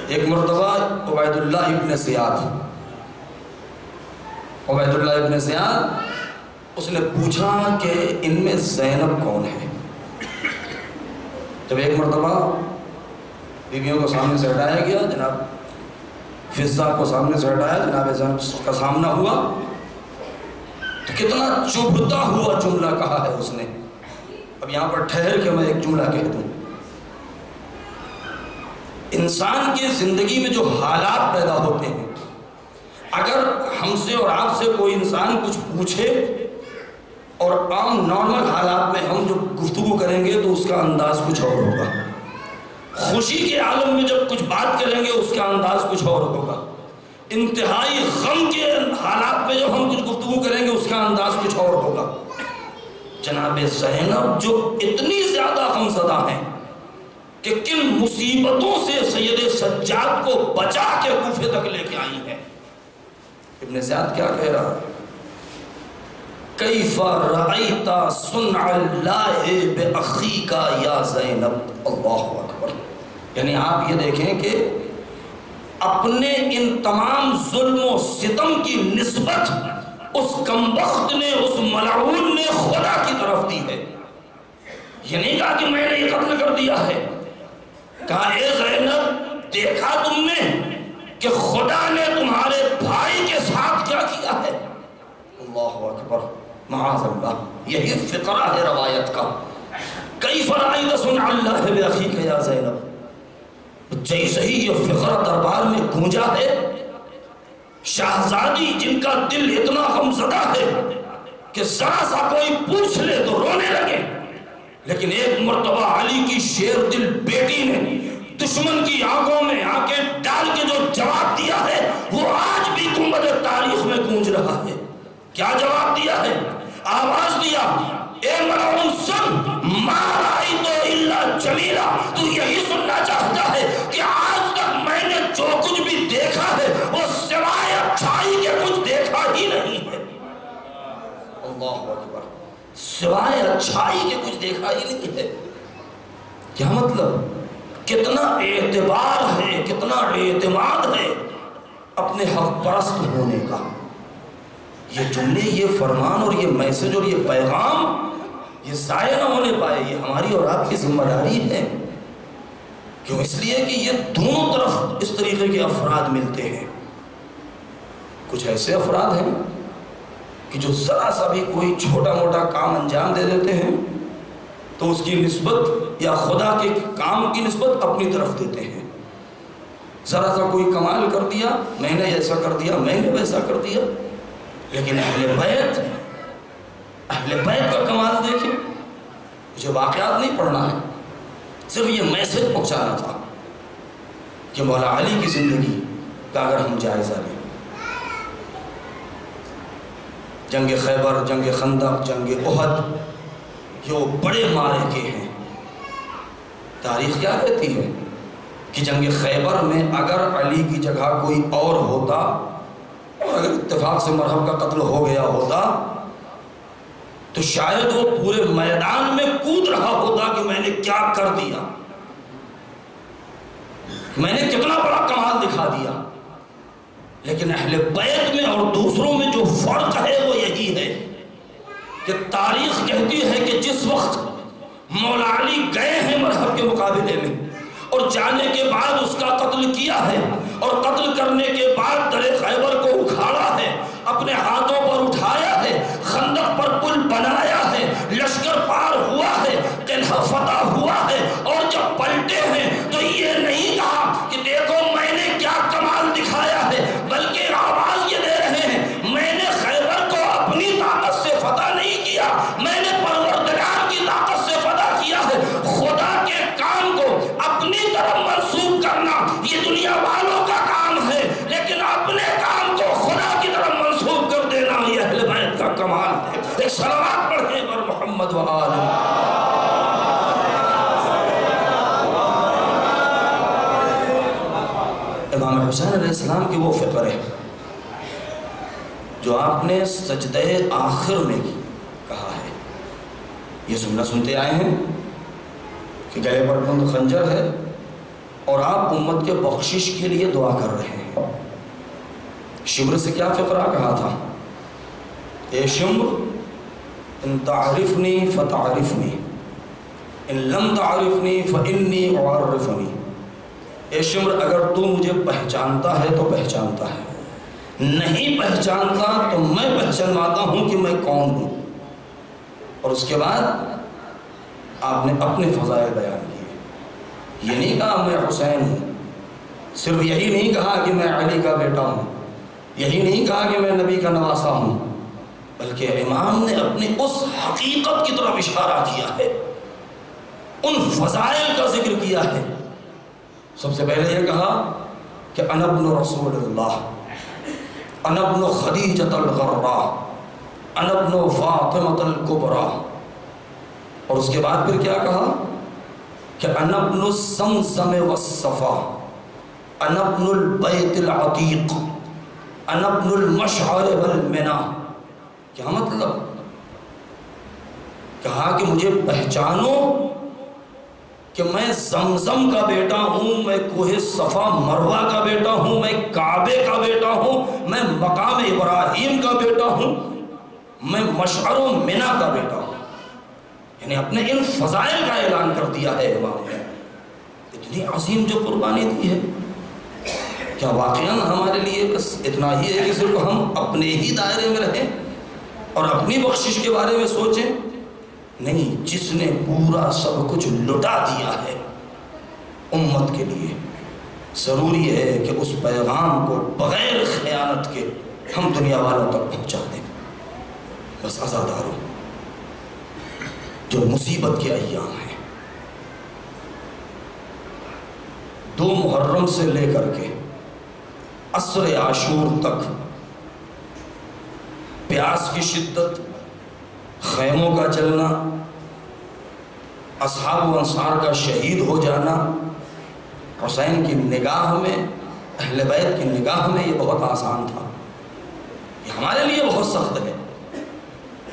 [SPEAKER 1] ایک مرتبہ عبید اللہ ابن زیاد اس نے پوچھا کہ ان میں زینب کون ہے؟ جب ایک مرتبہ بیویوں کو سامنے سے ہٹایا گیا، جناب فضہ کو سامنے سے ہٹایا، جناب زینب کا سامنا ہوا، تو کتنا چبھتا ہوا جملہ کہا ہے اس نے۔ اب یہاں پر ٹھہر کے میں ایک جملہ کہہ دوں، انسان کی زندگی میں جو حالات پیدا ہوتے ہیں، اگر ہم سے اور آپ سے کوئی انسان کچھ پوچھے اور عام نارمل حالات میں ہم جو گفتگو کریں گے تو اس کا انداز کچھ اور ہوگا، خوشی کے عالم میں جب کچھ بات کریں گے اس کا انداز کچھ اور ہوگا، انتہائی غم کے حالات میں جب ہم کچھ گفتگو کریں گے اس کا انداز کچھ اور ہوگا۔ جناب زینب جو اتنی زیادہ غمزدہ ہیں کہ کن مصیبتوں سے سید سجاد کو بچا کے کوفے تک لے کے آئی ہیں۔ ابن زیاد کیا کہہ رہا ہے؟ کیف رأیت صنع اللہ بأخیک یا زینب، اللہ اکبر۔ یعنی آپ یہ دیکھیں کہ اپنے ان تمام ظلم و ستم کی نسبت اس کمبخت نے، اس ملعون نے خدا کی طرف دی ہے۔ یہ نہیں کہا کہ میں نے یہ قتل کر دیا ہے، کہا اے زینب دیکھا تم نے کہ خدا نے تمہارے بھائی کے ساتھ کیا کیا ہے؟ اللہ اکبر، معاذ اللہ۔ یہی فقرہ ہے روایت کا، کیف رأیت صنع اللہ بأخیک یا زینب۔ جیسے ہی یہ فقرہ دربار میں گونجا ہے، شہزادی جن کا دل اتنا غمزدہ ہے کہ ذرا سا کوئی پوچھ لے تو رونے لگے، لیکن ایک مرتبہ علی کی شیر دل بیٹی نے دشمن کی آنکھوں میں آنکھیں ڈال کے جو جواب دیا ہے وہ آج بھی گنبد تاریخ میں گونج رہا ہے۔ کیا جواب دیا ہے؟ آواز دیا، اے ملعون سن، ما رأیت الا جمیلا، تو یہی سننا چاہتا ہے کہ آج تک میں نے جو کچھ بھی دیکھا ہے وہ سوائے اچھائی کے کچھ دیکھا ہی نہیں ہے۔ اللہ اکبر، سوائے اچھائی کے کچھ دیکھا ہی نہیں ہے۔ کیا مطلب؟ کتنا اعتبار ہے، کتنا اعتماد ہے اپنے حق پرست ہونے کا۔ یہ جملے، یہ فرمان اور یہ میسج اور یہ پیغام یہ ضائع نہ ہونے پائے، یہ ہماری اور آپ کی ذمہ داری ہے۔ کیوں؟ اس لیے کہ یہ دونوں طرف اس طریقے کے افراد ملتے ہیں۔ کچھ ایسے افراد ہیں کہ جو ذرا سا بھی کوئی چھوٹا موٹا کام انجام دے دیتے ہیں تو اس کی نسبت یا خدا کے کام کی نسبت اپنی طرف دیتے ہیں۔ ذرا سا کوئی کمال کر دیا، میں نے ایسا کر دیا، میں نے ویسا کر دیا۔ لیکن اہل بیت کا کمال دیکھیں۔ مجھے واقعات نہیں پڑھنا ہے، صرف یہ میسج پہنچانا تھا کہ مولا علی کی زندگی کا اگر ہم جائزہ لیں، جنگ خیبر، جنگ خندق، جنگ احد، یہ بڑے معرکے ہیں۔ تاریخ کیا کہتی ہے کہ جنگ خیبر میں اگر علی کی جگہ کوئی اور ہوتا اور اگر اتفاق سے مرحب کا قتل ہو گیا ہوتا تو شاید وہ پورے میدان میں کود رہا ہوتا کہ میں نے کیا کر دیا، میں نے کتنا بڑا کمال دکھا دیا۔ لیکن اہل بیت میں اور دوسروں میں جو فرق ہے وہ یہی ہے کہ تاریخ کہتی ہے کہ جس وقت مولا علی گئے ہیں مرحب کے مقابلے میں اور جانے کے بعد اس کا قتل کیا ہے اور قتل کرنے کے بعد در خیبر کو اکھاڑا ہے، اپنے ہاتھوں پر اٹھایا ہے، خندق پر پل بنایا ہے، لشکر پار ہوا ہے، قلعہ فتح ہوا ہے، اور جب پلٹے ہیں تو یہ نہیں کہا کہ دیکھو میں نے کیا کمال دکھایا ہے، بلکہ آواز یہ دے رہے ہیں میں نے خیبر کو اپنی طاقت سے فتح نہیں کیا، میں نے پروردگار کی طاقت سے فتح کیا ہے۔ خدا کے کام کو اپنی طرف منسوب کرنا یہ دنیا والوں کا کام ہے، لیکن اپنے کام کو خدا کی طرف منسوب کر دینا یہ اہل بیت کا کمال ہے۔ ایک صلوات پڑھیں پر محمد و آل امام حسین علیہ السلام کی وہ فکر ہے جو آپ نے سجدہ آخر میں کہا ہے۔ یہ جملہ سنتے آئے ہیں کہ گلے پر بند خنجر ہے اور آپ امت کے بخشش کے لیے دعا کر رہے ہیں۔ شمر سے کیا فقرہ کہا تھا؟ اے شمر ان تعرفنی فتعرفنی، ان لم تعرفنی فإنی اعرفنی۔ اے شمر اگر تو مجھے پہچانتا ہے تو پہچانتا ہے، نہیں پہچانتا تو میں پہچانتا ہوں کہ میں کون ہوں۔ اور اس کے بعد آپ نے اپنے فضائل بیان کیے۔ یہ نہیں کہا میں حسین ہوں، صرف یہی نہیں کہا کہ میں علی کا بیٹا ہوں، یہی نہیں کہا کہ میں نبی کا نواسا ہوں، بلکہ امام نے اپنی اس حقیقت کی طرف اشارہ کیا ہے، ان فضائل کا ذکر کیا ہے۔ سب سے پہلے یہ کہا کہ انا ابن رسول اللہ، انا ابن خدیجۃ الغراء، انا ابن فاطمۃ الکبریٰ۔ اور اس کے بعد پھر کیا کہا کہ انا ابن الزمزم والصفا، انا ابن البیت العتیق، انا ابن المشعر والمنی۔ کیا مطلب؟ کہا کہ مجھے پہچانو کہ میں زمزم کا بیٹا ہوں، میں کوہ صفا مروہ کا بیٹا ہوں، میں کعبے کا بیٹا ہوں، میں مقام ابراہیم کا بیٹا ہوں، میں مشعر و منی کا بیٹا ہوں۔ یعنی اپنے ان فضائل کا اعلان کر دیا ہے امام نے۔ اتنی عظیم جو قربانی دی ہے، کیا واقعاً ہمارے لیے بس اتنا ہی ہے کہ صرف ہم اپنے ہی دائرے میں رہیں اور اپنی بخشش کے بارے میں سوچیں؟ نہیں، جس نے پورا سب کچھ لٹا دیا ہے امت کے لیے، ضروری ہے کہ اس پیغام کو بغیر خیانت کے ہم دنیا والوں تک پہنچا دیں۔ بس عزاداروں، جو مصیبت کے ایام ہیں، 2 محرم سے لے کر کے عصر عاشور تک پیاس کی شدت، خیموں کا چلنا، اصحاب و انصار کا شہید ہو جانا، حسین کی نگاہ میں، اہل بیت کی نگاہ میں یہ بہت آسان تھا، یہ ہمارے لیے بہت سخت ہے،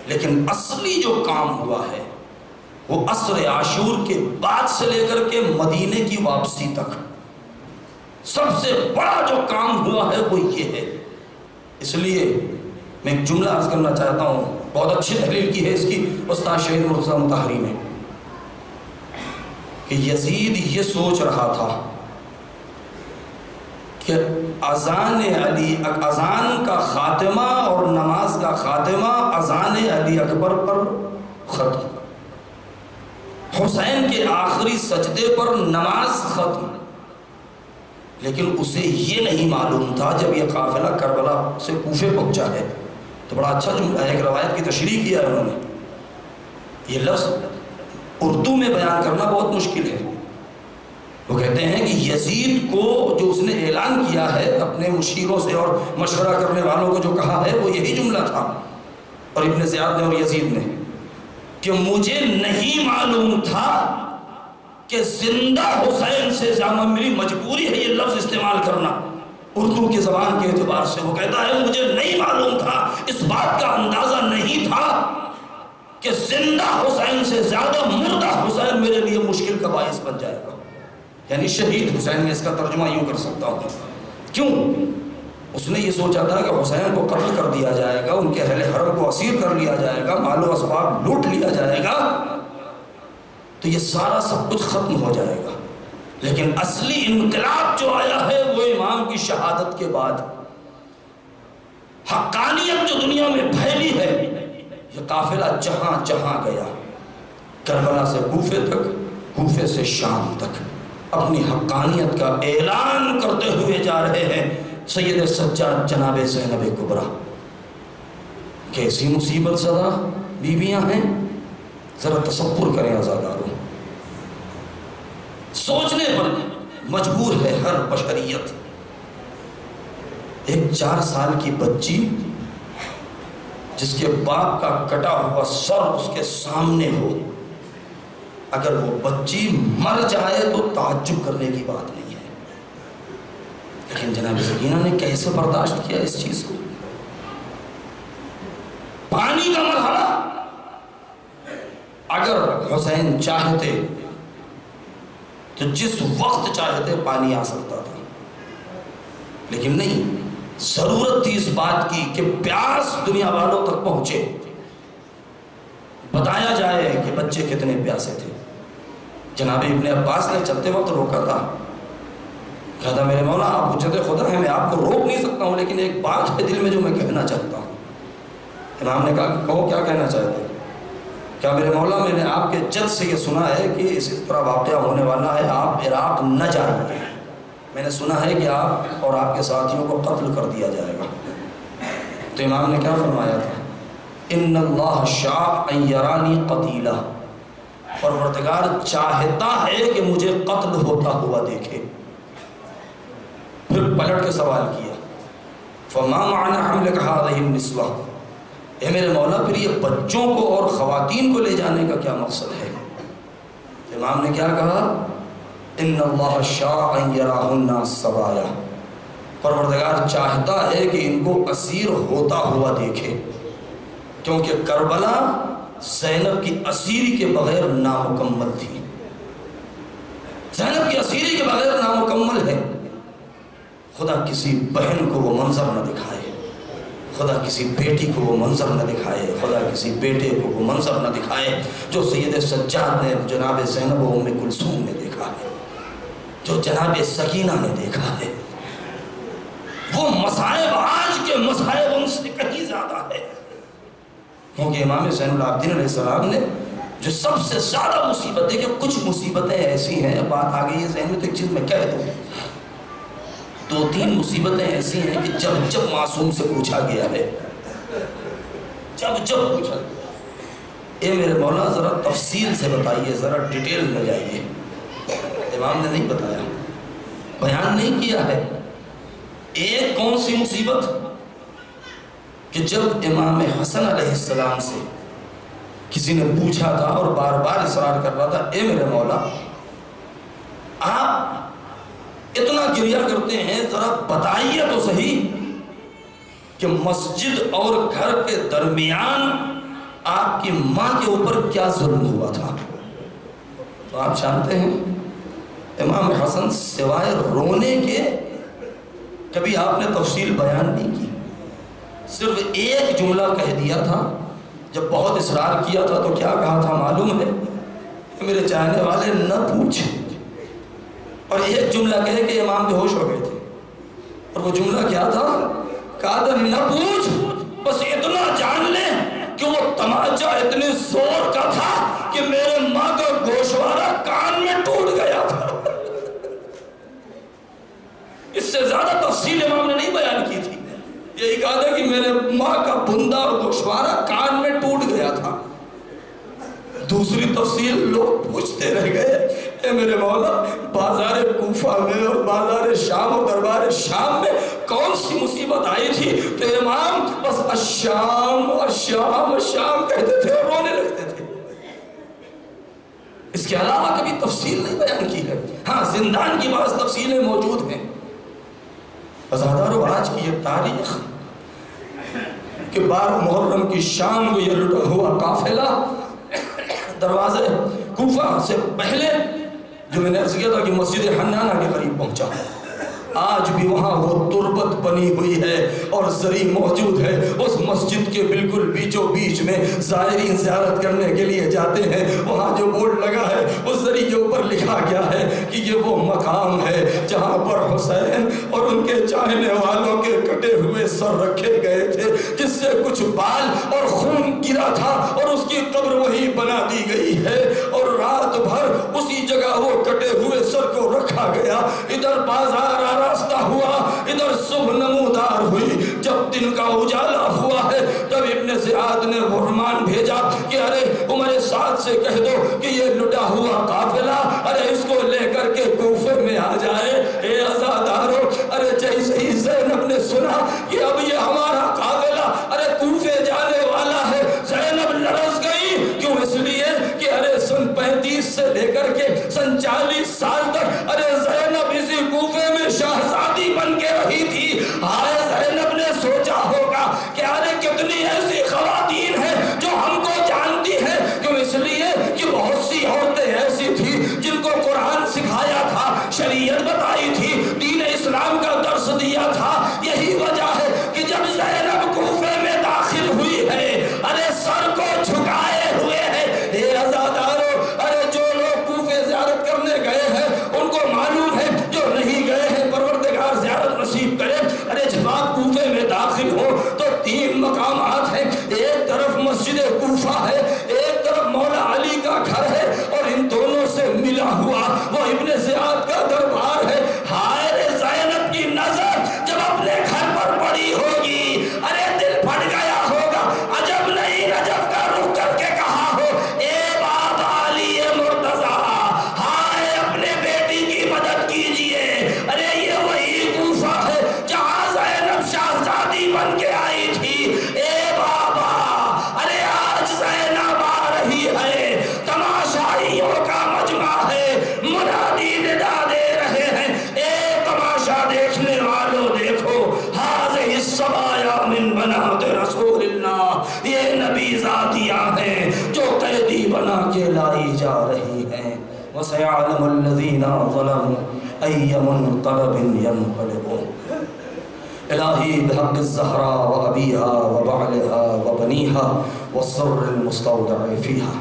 [SPEAKER 1] لیکن اصلی جو کام ہوا ہے وہ عصر عاشور کے بعد سے لے کر کے مدینے کی واپسی تک سب سے بڑا جو کام ہوا ہے وہ یہ ہے۔ اس لیے میں ایک جملہ عرض کرنا چاہتا ہوں، بہت اچھی تحلیل کی ہے اس کی استاد شہید مرتضیٰ مطہری نے، کہ یزید یہ سوچ رہا تھا کہ اذان کا خاتمہ اور نماز کا خاتمہ اذان علی اکبر پر ختم، حسین کے آخری سجدے پر نماز ختم، لیکن اسے یہ نہیں معلوم تھا جب یہ قافلہ کربلا سے کوفے پہنچا ہے، تو بڑا اچھا جملہ ہے، ایک روایت کی تشریح کیا ہے انہوں نے، یہ لفظ اردو میں بیان کرنا بہت مشکل ہے۔ وہ کہتے ہیں کہ یزید کو جو اس نے اعلان کیا ہے اپنے مشیروں سے اور مشورہ کرنے والوں کو جو کہا ہے وہ یہی جملہ تھا، اور ابن زیاد نے اور یزید نے، کہ مجھے نہیں معلوم تھا کہ زندہ حسین سے زیادہ میری مجبوری ہے یہ لفظ استعمال کرنا اردو کی زبان کے اعتبار سے۔ وہ کہتا ہے مجھے نہیں معلوم تھا، اس بات کا اندازہ نہیں تھا کہ زندہ حسین سے زیادہ مردہ حسین میرے لیے مشکل کا باعث بن جائے گا، یعنی شہید حسین، میں اس کا ترجمہ یوں کر سکتا ہوں۔ کیوں؟ اس نے یہ سوچا تھا کہ حسین کو قتل کر دیا جائے گا، ان کے اہل حرم کو اسیر کر لیا جائے گا، مال و اسباب لوٹ لیا جائے گا، تو یہ سارا سب کچھ ختم ہو جائے گا، لیکن اصلی انقلاب جو آیا ہے وہ امام کی شہادت کے بعد، حقانیت جو دنیا میں پھیلی ہے، یہ قافلہ جہاں جہاں گیا، کربلا سے کوفے تک، کوفے سے شام تک، اپنی حقانیت کا اعلان کرتے ہوئے جا رہے ہیں۔ سید سجاد جناب زینب کبریٰ، کیسی مصیبت زدہ بیویاں ہیں، ذرا تصور کریں عزاداروں، سوچنے پر مجبور ہے ہر بشریت۔ ایک 4 سال کی بچی جس کے باپ کا کٹا ہوا سر اس کے سامنے ہو، اگر وہ بچی مر جائے تو تعجب کرنے کی بات نہیں ہے، لیکن جناب سکینہ نے کیسے برداشت کیا اس چیز کو؟ پانی کا مرحلہ، اگر حسین چاہتے تو جس وقت چاہتے پانی آ سکتا تھا، لیکن نہیں، ضرورت تھی اس بات کی کہ پیاس دنیا والوں تک پہنچے، بتایا جائے کہ بچے کتنے پیاسے تھے۔ جناب ابن عباس نے چلتے وقت روکا تھا، کہا تھا میرے مولا آپ حجت خدا ہیں، میں آپ کو روک نہیں سکتا ہوں، لیکن ایک بات ہے دل میں جو میں کہنا چاہتا ہوں۔ امام نے کہا کہ کہو کیا کہنا چاہتے ہیں؟ کیا میرے مولا میں نے آپ کے جد سے یہ سنا ہے کہ اس طرح واقعہ ہونے والا ہے، آپ عراق نہ جائیں، میں نے سنا ہے کہ آپ اور آپ کے ساتھیوں کو قتل کر دیا جائے گا۔ تو امام نے کیا فرمایا تھا؟ ان اللہ شاء ان یرانی قتیلہ، پروردگار چاہتا ہے کہ مجھے قتل ہوتا ہوا دیکھے۔ پھر پلٹ کے سوال کیا، فما معنی حملک هذه النسوہ، اے میرے مولا پھر یہ بچوں کو اور خواتین کو لے جانے کا کیا مقصد ہے؟ امام نے کیا کہا؟ ان اللہ شاء ان یراہن سبایا، پروردگار چاہتا ہے کہ ان کو اسیر ہوتا ہوا دیکھے، کیونکہ کربلا زینب کی اسیری کے بغیر نامکمل تھی، زینب کی اسیری کے بغیر نامکمل ہے۔ خدا کسی بہن کو وہ منظر نہ دکھائے، خدا کسی بیٹی کو وہ منظر نہ دکھائے، خدا کسی بیٹے کو وہ منظر نہ دکھائے جو سید سجاد نے جناب زینب و ام کلثوم نے دیکھا ہے، جو جناب سکینہ نے دیکھا ہے۔ وہ مصائب آج کے مصائب ان سے کہیں زیادہ ہے، کیونکہ امام زین العابدین علیہ السلام نے جو سب سے زیادہ مصیبت، دیکھیں کچھ مصیبتیں ایسی ہیں، بات آ گئی ہے ذہن میں تو ایک چیز میں کہہ دوں، دو تین مصیبتیں ایسی ہیں کہ جب جب معصوم سے پوچھا گیا ہے، جب جب پوچھا گیا، اے میرے مولا ذرا تفصیل سے بتائیے، ذرا ڈیٹیل میں جائیے. امام نے نہیں بتایا، بیان نہیں کیا ہے. ایک کون سی مصیبت کہ جب امام حسن علیہ السلام سے کسی نے پوچھا تھا اور بار بار اصرار کر رہا تھا، اے میرے مولا آپ اتنا گریہ کرتے ہیں، ذرا بتائیے تو صحیح کہ مسجد اور گھر کے درمیان آپ کی ماں کے اوپر کیا ظلم ہوا تھا. تو آپ جانتے ہیں امام حسن سوائے رونے کے کبھی آپ نے تفصیل بیان نہیں کی. صرف ایک جملہ کہہ دیا تھا. جب بہت اصرار کیا تھا تو کیا کہا تھا معلوم ہے؟ کہ میرے چاہنے والے نہ پوچھ. اور ایک جملہ کہے کہ امام بے ہوش ہو گئے تھے، اور وہ جملہ کیا تھا؟ کہا تھا نہ پوچھ، بس اتنا جان لے کہ وہ تماچا اتنے زور کا تھا کہ میرے ماں کا گوشوارہ کان میں ٹوٹ گیا تھا. اس سے زیادہ تفصیل امام نے نہیں بیان کی تھی. یہی کہا تھا کہ میرے ماں کا بندہ اور گوشوارہ کان میں ٹوٹ گیا تھا. دوسری تفصیل لوگ پوچھتے رہ گئے، اے میرے مولا بازار کوفہ میں اور بازار شام اور دربار شام میں کون سی مصیبت آئی تھی کہ امام بس الشام الشام الشام کہتے تھے اور رونے لگتے تھے. اس کے علاوہ کبھی تفصیل نہیں بیان کی ہے. ہاں زندان کی بعض تفصیلیں موجود ہیں. عزادارو آج کی یہ تاریخ کہ 12 محرم کی شام کو یہ لٹا ہوا قافلہ دروازے کوفہ سے پہلے جو میں نے عرض کیا تھا کہ مسجد حنانہ کے قریب پہنچا، آج بھی وہاں وہ تربت بنی ہوئی ہے اور زری موجود ہے. اس مسجد کے بالکل بیچوں بیچ میں زائرین زیارت کرنے کے لیے جاتے ہیں. وہاں جو بورڈ لگا ہے اس زری کے اوپر لکھا گیا ہے کہ یہ وہ مقام ہے جہاں پر حسین اور ان کے چاہنے والوں کے کٹے ہوئے سر رکھے گئے تھے، جس سے کچھ بال اور خون گرا تھا اور اس کی قبر وہی بنا دی گئی ہے. اور رات بھر اسی جگہ وہ کٹے ہوئے سر کو رکھا گیا. ادھر بازار راستہ ہوا، ادھر صبح نمودار ہوئی. جب دن کا اجالا ہوا ہے تب ابن زیاد نے فرمان بھیجا کہ ارے عمر سعد سے کہہ دو کہ یہ لٹا ہوا قافلہ ارے اس کو لے کر کے کوفے میں آ جائے. اے عزادارو، ارے جیسے ہی زینب نے سنا کہ اب یہ ہمارا قافلہ ارے کوفے جانے والا ہے، زینب لرز گئی. کیوں؟ اس لیے کہ ارے سن 35 سے لے کر کے سن 40 سال تک ارے زینب اسی کوفے میں شہزادی بن کے رہی تھی. ہائے زینب نے سوچا ہوگا کہ ارے کتنی ایسی خواتین ہیں جو ہم کو جانتی ہیں. کیوں؟ اس لیے کہ بہت سی عورتیں ایسی تھی جن کو قرآن سکھایا تھا، شریعت بتائی تھی، دین اسلام کا درس دیا تھا. یہی وجہ ہے کہ جب زینب کوفے میں داخل ہوئی ہے ارے سر کو جھکائے ہوئے ہے. اے عزادارو، ارے جو لوگ کوفے زیارت کرنے گئے ہیں ان کو معلوم ہے، جو نہیں گئے ہیں پروردگار زیارت نصیب کرے. ارے جب آپ کوفے میں داخل ہو تو 3 مقامات ہیں. ایک طرف مسجد کوفہ ہے، ایک طرف مولا علی کا گھر ہے، اور ان دونوں سے ملا ہوا وہ ابن زیاد کا دربار ہے. ہائے رے زینب کی نظر جب اپنے گھر پر پڑی ہوگی ارے دل پھٹ گیا ہوگا. عجب نہیں رجب کا رخ کر کے کہا ہو اے بابا علی مرتضیٰ، ہائے اپنے بیٹی کی مدد کیجئے. ارے یہ وہی کوفہ ہے جہاں زینب شہزادی بن کے آئی تھی. اے بابا، ارے آج زینب آ رہی ہے، تماشائیوں کا مجمع ہے، منادی ندا دے رہے ہیں. اے تماشا دیکھنے والوں دیکھو، حاضر السبایا من بنات رسول اللہ، یہ نبی ذاتیاں ہیں جو قیدی بنا کے لائی جا رہی ہیں. وَسَيَعْلَمُ الَّذِينَ ظَلَمُوا أَيَّ مُنْقَلَبٍ يَنْقَلِبُونَ. الہی بحق الزہرا و ابیہا و بعلہا و بنیہا و السر المستودع فیہا.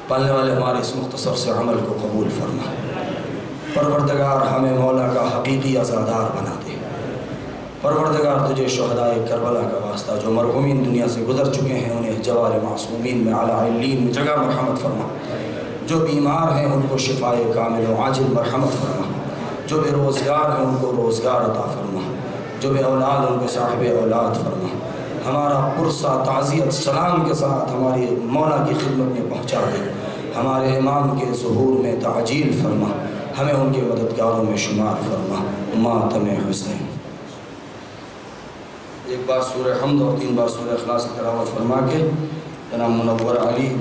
[SPEAKER 1] پالنے والے ہمارے اس مختصر سے عمل کو قبول فرما. پروردگار ہمیں مولا کا حقیقی عزادار بنا دے. پروردگار تجھے شہدائے کربلا کا واسطہ جو مرحومین دنیا سے گزر چکے ہیں انہیں جوار معصومین میں اعلیٰ علین میں جگہ مرحمت فرما. جو بیمار ہیں ان کو شفائے کامل و عاجل مرحمت فرما. جو بے روزگار ہیں ان کو روزگار عطا فرما، جو بے اولاد ان کو صاحب اولاد فرما۔ ہمارا پرسہ تعزیت سلام کے ساتھ ہماری مولا کی خدمت میں پہنچا دے، ہمارے امام کے ظہور میں تعجیل فرما، ہمیں ان کے مددگاروں میں شمار فرما۔ ماتم حسین۔ ایک بار سورہ حمد اور 3 بار سورہ اخلاص کی تلاوت فرما کے جناب منور علی